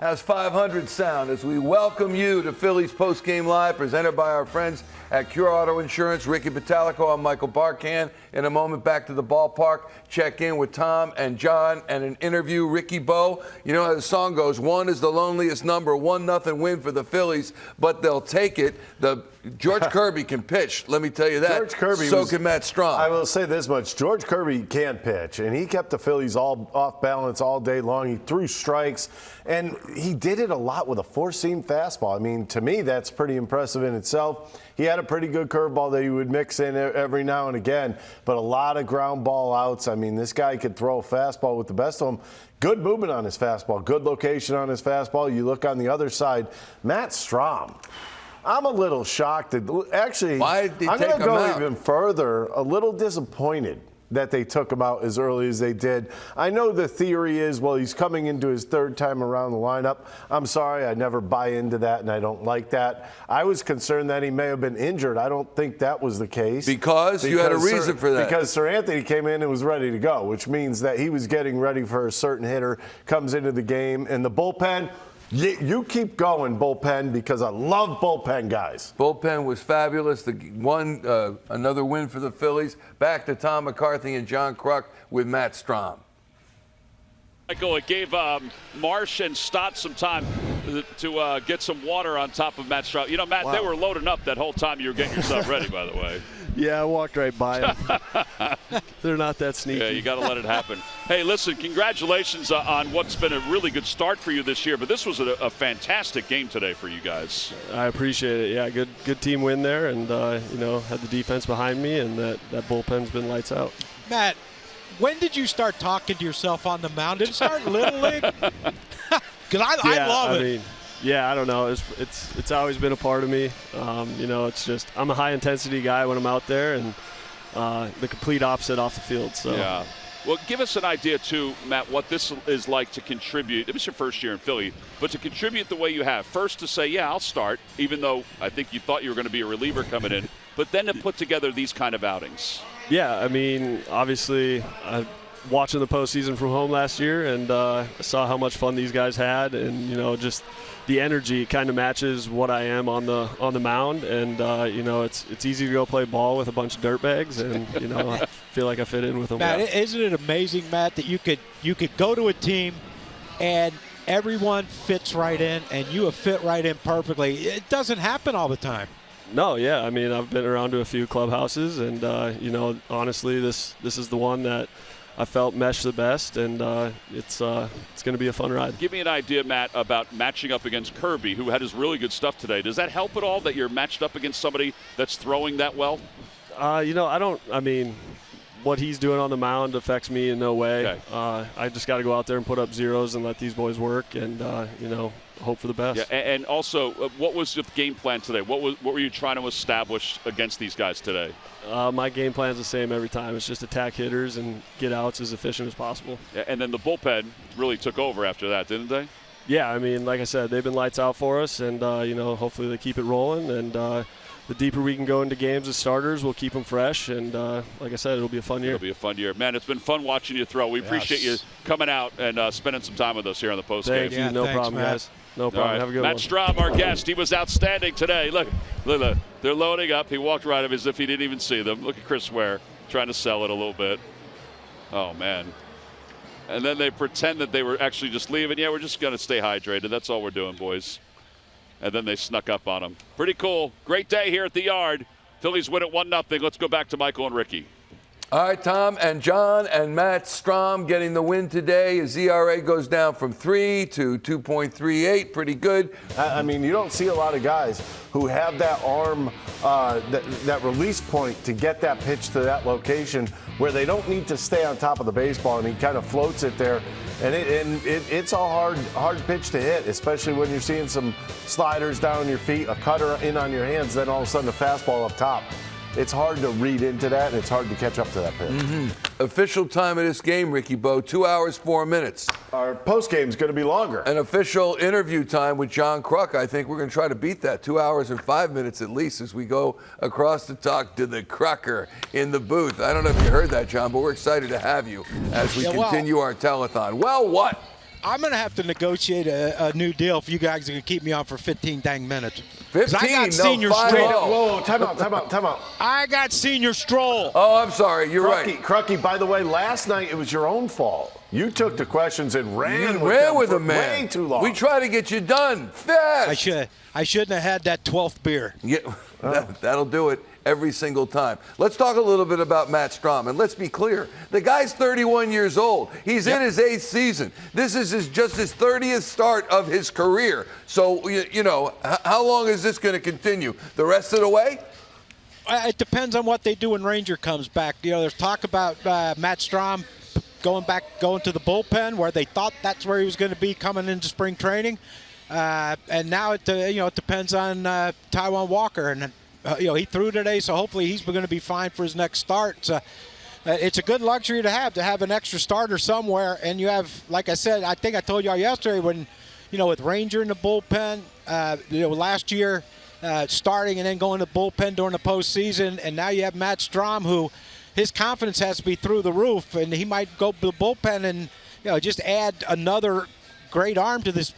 has 500 sound as we welcome you to Phillies Postgame Live, presented by our friends at Cure Auto Insurance. Ricky Batalico, I'm Michael Barkan. In a moment, back to the ballpark. Check in with Tom and John and an interview. Ricky Bo, you know how the song goes, 1 is the loneliest number, 1-0 win for the Phillies, but they'll take it. George Kirby can pitch, let me tell you that. George Kirby can Matt Strahm. I will say this much. George Kirby can pitch, and he kept the Phillies all off balance all day long. He threw strikes, and he did it a lot with a four-seam fastball. I mean, to me, that's pretty impressive in itself. He had a pretty good curveball that he would mix in every now and again, but a lot of ground ball outs. I mean, this guy could throw a fastball with the best of them. Good movement on his fastball, good location on his fastball. You look on the other side, Matt Strahm. I'm a little shocked. Actually, I'm going to go even further, a little disappointed that they took him out as early as they did. I know the theory is, well, he's coming into his third time around the lineup. I'm sorry, I never buy into that, and I don't like that. I was concerned that he may have been injured. I don't think that was the case. Because you had a reason for that. Because Sir Anthony came in and was ready to go, which means that he was getting ready for a certain hitter, comes into the game, and the bullpen, you keep going, bullpen, because I love bullpen guys. Bullpen was fabulous. Another win for the Phillies. Back to Tom McCarthy and John Kruk with Matt Strahm. Michael, it gave Marsh and Stott some time to get some water on top of Matt Strahm. You know, Matt, They were loading up that whole time you were getting yourself ready, by the way. Yeah, I walked right by them. They're not that sneaky. Yeah, you got to let it happen. Hey, listen, congratulations on what's been a really good start for you this year, but this was a fantastic game today for you guys. I appreciate it. Yeah, good team win there, and, had the defense behind me, and that bullpen's been lights out. Matt, when did you start talking to yourself on the mound? Did it start in Little League? Because I love it. Yeah, I don't know. It's always been a part of me. It's just I'm a high-intensity guy when I'm out there, and the complete opposite off the field. So. Yeah. Well, give us an idea, too, Matt, what this is like to contribute. It was your first year in Philly, but to contribute the way you have. First to say, yeah, I'll start, even though I think you thought you were going to be a reliever coming in, but then to put together these kind of outings. Yeah, I mean, obviously, watching the postseason from home last year, and I saw how much fun these guys had, and just the energy kind of matches what I am on the mound, and it's easy to go play ball with a bunch of dirtbags, and I feel like I fit in with them. Matt, isn't it amazing, Matt, that you could go to a team and everyone fits right in, and you have fit right in perfectly. It doesn't happen all the time. No, yeah, I mean, I've been around to a few clubhouses, and honestly, this is the one that I felt meshed the best, and it's going to be a fun ride. Give me an idea, Matt, about matching up against Kirby, who had his really good stuff today. Does that help at all that you're matched up against somebody that's throwing that well? What he's doing on the mound affects me in no way. Okay. I just got to go out there and put up zeros and let these boys work, and hope for the best. Yeah, and also, what was the game plan today? What were you trying to establish against these guys today? My game plan's the same every time. It's just attack hitters and get outs as efficient as possible. Yeah, and then the bullpen really took over after that, didn't they? Yeah, I mean, like I said, they've been lights out for us, and hopefully they keep it rolling. And the deeper we can go into games as starters, we'll keep them fresh. And like I said, it'll be a fun year. It'll be a fun year. Man, it's been fun watching you throw. We appreciate you coming out and spending some time with us here on the postgame. Thank you. No problem, Matt. Guys. No problem. Right. Have a good Matt one. Strahm, our guest, he was outstanding today. Look, they're loading up. He walked right up as if he didn't even see them. Look at Chris Ware trying to sell it a little bit. Oh, man. And then they pretend that they were actually just leaving. Yeah, we're just going to stay hydrated. That's all we're doing, boys. And then they snuck up on him. Pretty cool. Great day here at the Yard. Phillies win it 1-0. Let's go back to Michael and Ricky. All right, Tom and John and Matt Strahm getting the win today. His ERA goes down from 3 to 2.38. Pretty good. I mean, you don't see a lot of guys who have that arm, that release point to get that pitch to that location where they don't need to stay on top of the baseball, and he kind of floats it there. And it's a hard pitch to hit, especially when you're seeing some sliders down your feet, a cutter in on your hands, then all of a sudden a fastball up top. It's hard to read into that, and it's hard to catch up to that pitch. Mm-hmm. Official time of this game, Ricky Bo, 2 hours, 4 minutes. Our post game is going to be longer. An official interview time with John Kruk. I think we're going to try to beat that, 2 hours and 5 minutes at least, as we go across to talk to the Krucker in the booth. I don't know if you heard that, John, but we're excited to have you as we continue our telethon. Well, what? I'm going to have to negotiate a new deal if you guys are going to keep me on for 15 dang minutes. 15? I got Senior no, 5-0. Stroll. Whoa, time out. I got Senior Stroll. Oh, I'm sorry. You're right. Crucky, by the way, last night it was your own fault. You took the questions and ran with them them, man. way too long. We try to get you done fast. I shouldn't have had that 12th beer. Yeah, that'll do it every single time. Let's talk a little bit about Matt Strahm, and let's be clear. The guy's 31 years old. He's in his 8th season. This is just his 30th start of his career. So, you know, how long is this going to continue? The rest of the way? It depends on what they do when Ranger comes back. You know, there's talk about Matt Strahm going to the bullpen, where they thought that's where he was going to be coming into spring training. And now it depends on Taijuan Walker, and he threw today, so hopefully he's going to be fine for his next start. It's a good luxury to have an extra starter somewhere, and you have, like I said, I think I told y'all yesterday, when with Ranger in the bullpen, last year starting and then going to the bullpen during the postseason, and now you have Matt Strahm, who his confidence has to be through the roof, and he might go to the bullpen and just add another great arm to this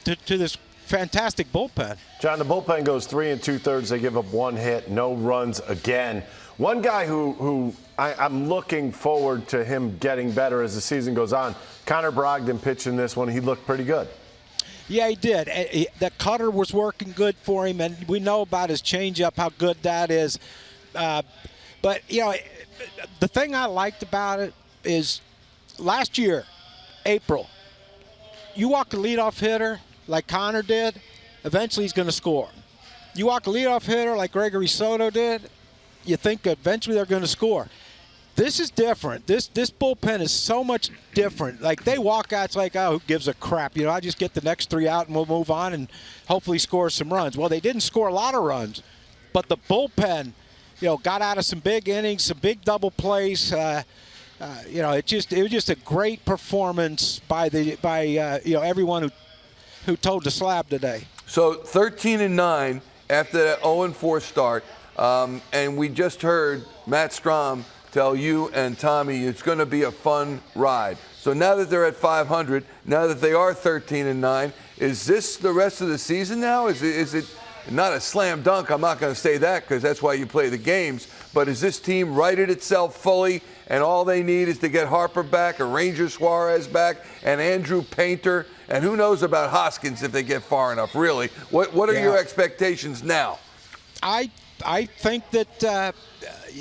fantastic bullpen. John, the bullpen goes 3 2/3. They give up 1 hit, no runs again. One guy who I'm looking forward to him getting better as the season goes on, Connor Brogdon pitching this one. He looked pretty good. Yeah, he did. The cutter was working good for him, and we know about his changeup, how good that is. But, the thing I liked about it is last year, April, you walk a leadoff hitter like Connor did, eventually he's going to score. You walk a leadoff hitter like Gregory Soto did, you think eventually they're going to score. This is different. This bullpen is so much different. Like, they walk out, it's like, oh, who gives a crap? I just get the next 3 out and we'll move on and hopefully score some runs. Well, they didn't score a lot of runs, but the bullpen, got out of some big innings, some big double plays. It was just a great performance by everyone who told the slab today. So 13-9 after that 0-4 start, and we just heard Matt Strahm tell you and Tommy it's going to be a fun ride. So now that they're at 500, now that they are 13-9, is this the rest of the season now? Is it not a slam dunk? I'm not going to say that because that's why you play the games. But is this team righted itself fully, and all they need is to get Harper back, or Ranger Suarez back, and Andrew Painter, and who knows about Hoskins if they get far enough, really? What are your expectations now? I think that,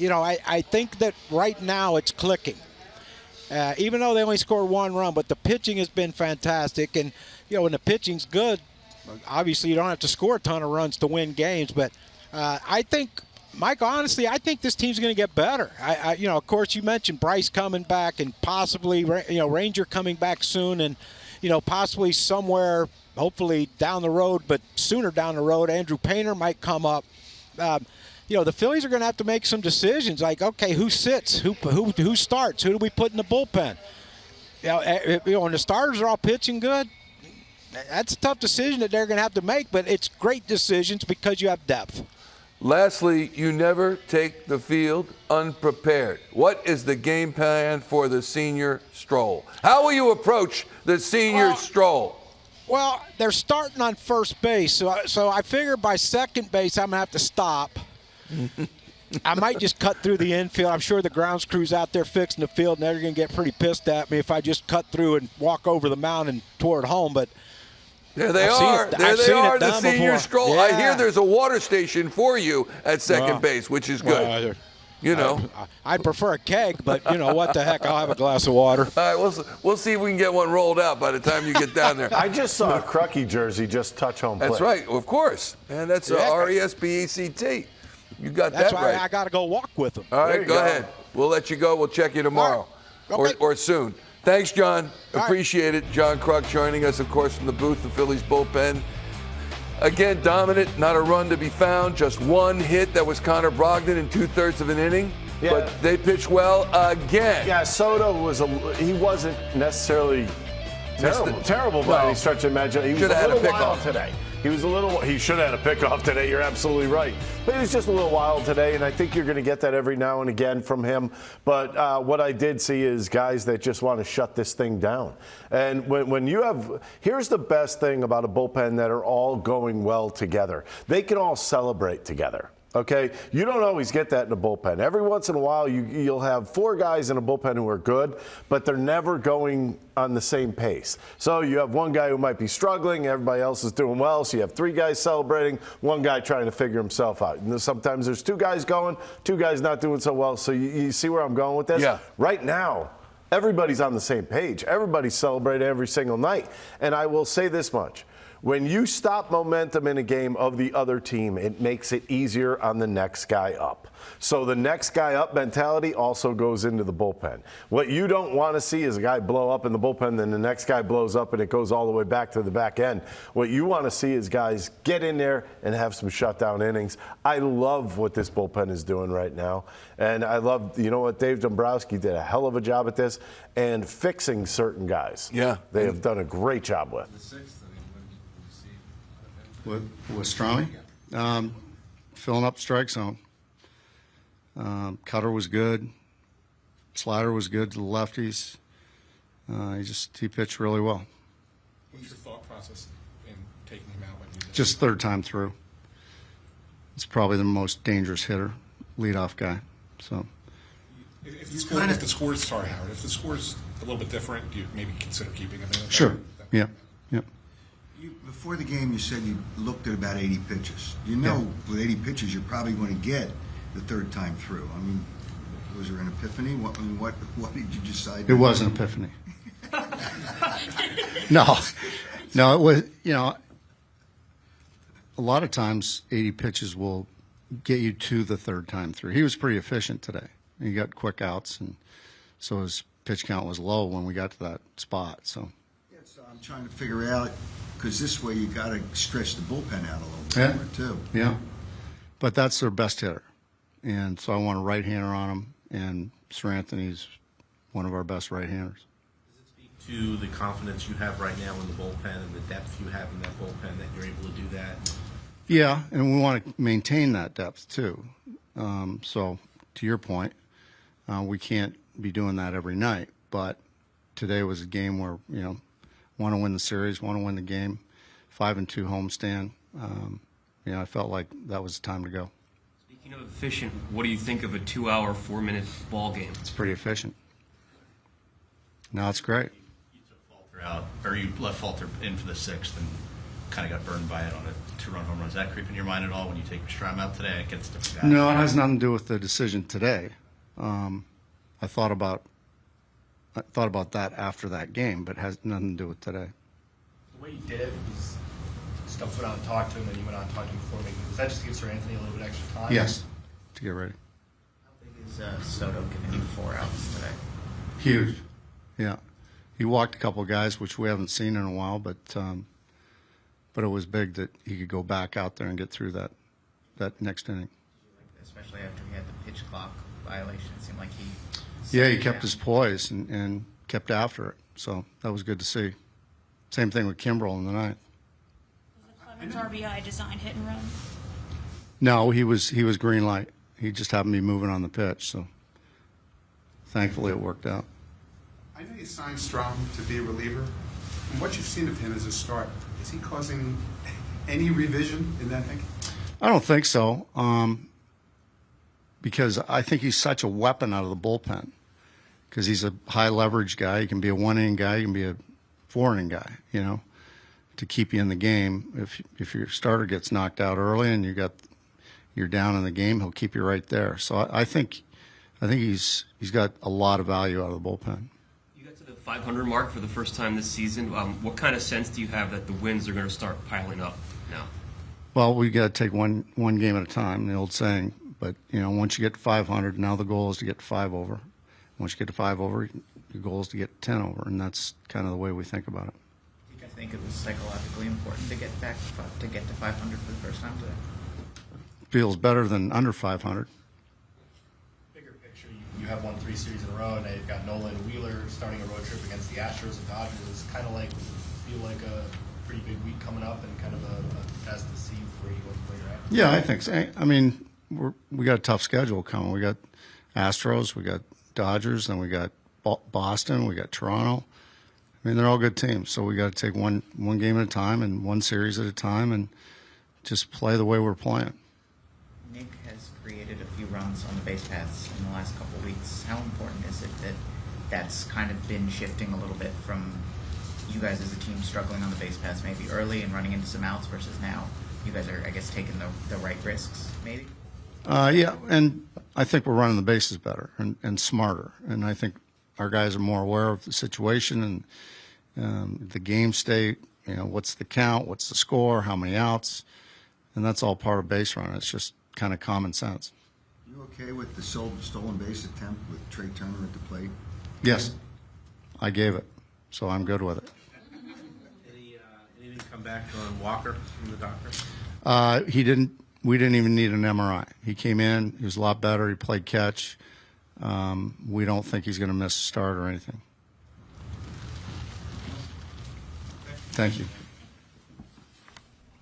I think that right now it's clicking. Even though they only scored 1 run, but the pitching has been fantastic. And, when the pitching's good, obviously you don't have to score a ton of runs to win games. But I think, Mike, honestly, I think this team's going to get better. Of course, you mentioned Bryce coming back and possibly, Ranger coming back soon, and, possibly somewhere, hopefully down the road, but sooner down the road, Andrew Painter might come up. The Phillies are going to have to make some decisions, like, okay, who sits, who starts, who do we put in the bullpen? When the starters are all pitching good, that's a tough decision that they're going to have to make, but it's great decisions because you have depth. Lastly, you never take the field unprepared. What is the game plan for the senior stroll? How will you approach the senior stroll? Well, they're starting on first base, so I figure by second base I'm going to have to stop. I might just cut through the infield. I'm sure the grounds crew's out there fixing the field, and they're going to get pretty pissed at me if I just cut through and walk over the mound and toward home. But there they are. There they are, the senior stroll. Yeah. I hear there's a water station for you at second base, which is good. I'd prefer a keg, but what the heck? I'll have a glass of water. All right, we'll see if we can get one rolled out by the time you get down there. I just saw a Krucky jersey just touch home plate. That's right, of course. And that's RESPECT. You got That's that why right. I got to go walk with them. All right, go ahead. We'll let you go. We'll check you tomorrow or soon. Thanks, John. Appreciate it. John Kruk joining us, of course, from the booth, the Phillies bullpen. Again, dominant, not a run to be found. Just 1 hit. That was Connor Brogdon in 2/3 of an inning. Yeah. But they pitched well again. Yeah, Soto he wasn't necessarily terrible by any stretch of imagination. He was a little wild today. He was a little. He should have had a pickoff today. You're absolutely right. But he was just a little wild today, and I think you're going to get that every now and again from him. But what I did see is guys that just want to shut this thing down. And when you have, here's the best thing about a bullpen that are all going well together. They can all celebrate together. Okay, you don't always get that in a bullpen. Every once in a while, you'll have 4 guys in a bullpen who are good, but they're never going on the same pace. So you have one guy who might be struggling, everybody else is doing well. So you have 3 guys celebrating, one guy trying to figure himself out. And sometimes there's 2 guys going, 2 guys not doing so well. So you see where I'm going with this? Yeah. Right now, everybody's on the same page. Everybody's celebrating every single night. And I will say this much. When you stop momentum in a game of the other team, it makes it easier on the next guy up. So the next guy up mentality also goes into the bullpen. What you don't want to see is a guy blow up in the bullpen, then the next guy blows up and it goes all the way back to the back end. What you want to see is guys get in there and have some shutdown innings. I love what this bullpen is doing right now. And I love, you know what, Dave Dombrowski did a hell of a job at this and fixing certain guys. Yeah. They have done a great job with. With Strahm, filling up strike zone. Cutter was good. Slider was good to the lefties. He pitched really well. What was your thought process in taking him out when you did? Just third time through. It's probably the most dangerous hitter, leadoff guy. So If the score's sorry, Howard. If the score's a little bit different, do you maybe consider keeping him in? sure, yeah. Before the game, you said you looked at about 80 pitches. You know, with 80 pitches, you're probably going to get the third time through. I mean, was there an epiphany? What did you decide? It was an epiphany. No, it was, a lot of times 80 pitches will get you to the third time through. He was pretty efficient today. He got quick outs, and so his pitch count was low when we got to that spot. So I'm trying to figure out, because this way you got to stretch the bullpen out a little bit more, too. Yeah, but that's their best hitter, and so I want a right-hander on him, and Sir Anthony's one of our best right-handers. Does it speak to the confidence you have right now in the bullpen and the depth you have in that bullpen that you're able to do that? Yeah, and we want to maintain that depth too. So to your point, we can't be doing that every night, but today was a game where, want to win the series, want to win the game, 5-2 homestand. I felt like that was the time to go. Speaking of efficient, what do you think of a 2-hour, 4-minute ball game? It's pretty efficient. No, it's great. You took Falter out, or you left Falter in for the 6th and kind of got burned by it on a 2-run home run. Does that creep in your mind at all when you take Strahm out today against different guys? No, it has nothing to do with the decision today. I thought about that after that game, but it has nothing to do with today. The way you did it, was stuff went out and talked to him, and you went out and talked to him before making. Does that just give Sir Anthony a little bit extra time? Yes, to get ready. How big is Soto giving you 4 outs today? Huge. Yeah, he walked a couple of guys, which we haven't seen in a while, but it was big that he could go back out there and get through that next inning. Especially after he had the pitch clock violation, it seemed like he. Yeah, he kept his poise and kept after it. So that was good to see. Same thing with Kimbrel in the ninth. Was the Clemens RBI designed hit and run? No, he was green light. He just happened to be moving on the pitch. So thankfully it worked out. I know you signed Strahm to be a reliever. From what you've seen of him as a start, is he causing any revision in that thing? I don't think so, because I think he's such a weapon out of the bullpen. Because he's a high leverage guy, he can be a 1-inning guy, he can be a 4-inning guy. To keep you in the game. If your starter gets knocked out early and you're down in the game, he'll keep you right there. So I think he's got a lot of value out of the bullpen. You got to the 500 mark for the first time this season. What kind of sense do you have that the wins are going to start piling up now? Well, we got to take one game at a time, the old saying. But once you get to 500, now the goal is to get to 5 over. Once you get to 5 over, the goal is to get to 10 over, and that's kind of the way we think about it. Do you guys think it was psychologically important to get to 500 for the first time today? Feels better than under 500. Bigger picture, you have won 3 series in a row, and now you've got Nola and Wheeler starting a road trip against the Astros and Dodgers. It's kind of like feel like pretty big week coming up and kind of a test to see where you're at? Yeah, I think so. I mean, we got a tough schedule coming. We got Astros, we got Dodgers, then we got Boston, we got Toronto. I mean, they're all good teams, so we got to take one game at a time and one series at a time and just play the way we're playing. Nick has created a few runs on the base paths in the last couple of weeks. How important is it that that's kind of been shifting a little bit from you guys as a team struggling on the base paths maybe early and running into some outs versus now you guys are, I guess, taking the right risks maybe? Yeah, and I think we're running the bases better and smarter, and I think our guys are more aware of the situation and the game state. You know, what's the count, what's the score, how many outs, and that's all part of base running. It's just kind of common sense. You okay with the stolen base attempt with Trey Turner at the plate? Yes, I gave it, so I'm good with it. Anything come back on Walker from the doctor? He didn't. We didn't even need an MRI. He came in. He was a lot better. He played catch. We don't think he's going to miss a start or anything. Thank you.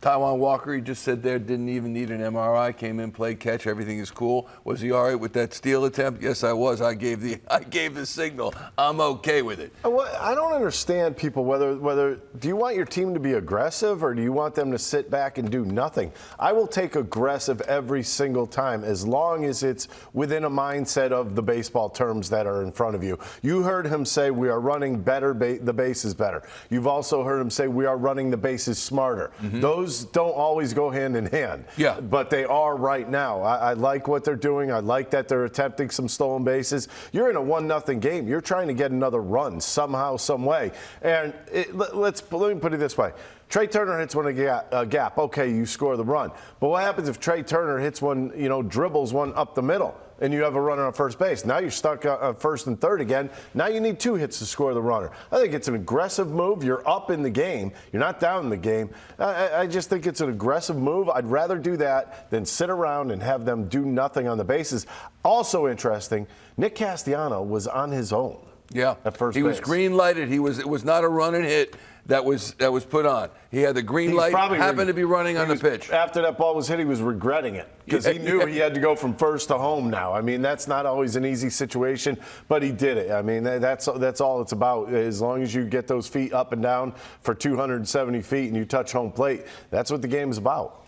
Taijuan Walker, he just said there, didn't even need an MRI, came in, played catch, everything is cool. Was he all right with that steal attempt? Yes, I was. I gave the signal. I'm okay with it. I don't understand people whether do you want your team to be aggressive or do you want them to sit back and do nothing? I will take aggressive every single time as long as it's within a mindset of the baseball terms that are in front of you. You heard him say we are running better, the bases better. You've also heard him say we are running the bases smarter. Mm-hmm. Those don't always go hand in hand. Yeah. But they are right now. I like what they're doing. I like that they're attempting some stolen bases. You're in a 1-0 game. You're trying to get another run somehow, some way. And let me put it this way. Trey Turner hits one a gap. Okay, you score the run. But what happens if Trey Turner hits one, dribbles one up the middle? And you have a runner on first base. Now you're stuck on first and third again. Now you need 2 hits to score the runner. I think it's an aggressive move. You're up in the game. You're not down in the game. I just think it's an aggressive move. I'd rather do that than sit around and have them do nothing on the bases. Also interesting, Nick Castellano was on his own. Yeah, at first he base. was green lighted. It was not a run and hit that was put on. He had the green light. Happened to be running on the pitch. After that ball was hit, he was regretting it because he knew he had to go from first to home now. I mean, that's not always an easy situation, but he did it. I mean, that's all it's about. As long as you get those feet up and down for 270 feet and you touch home plate, that's what the game is about.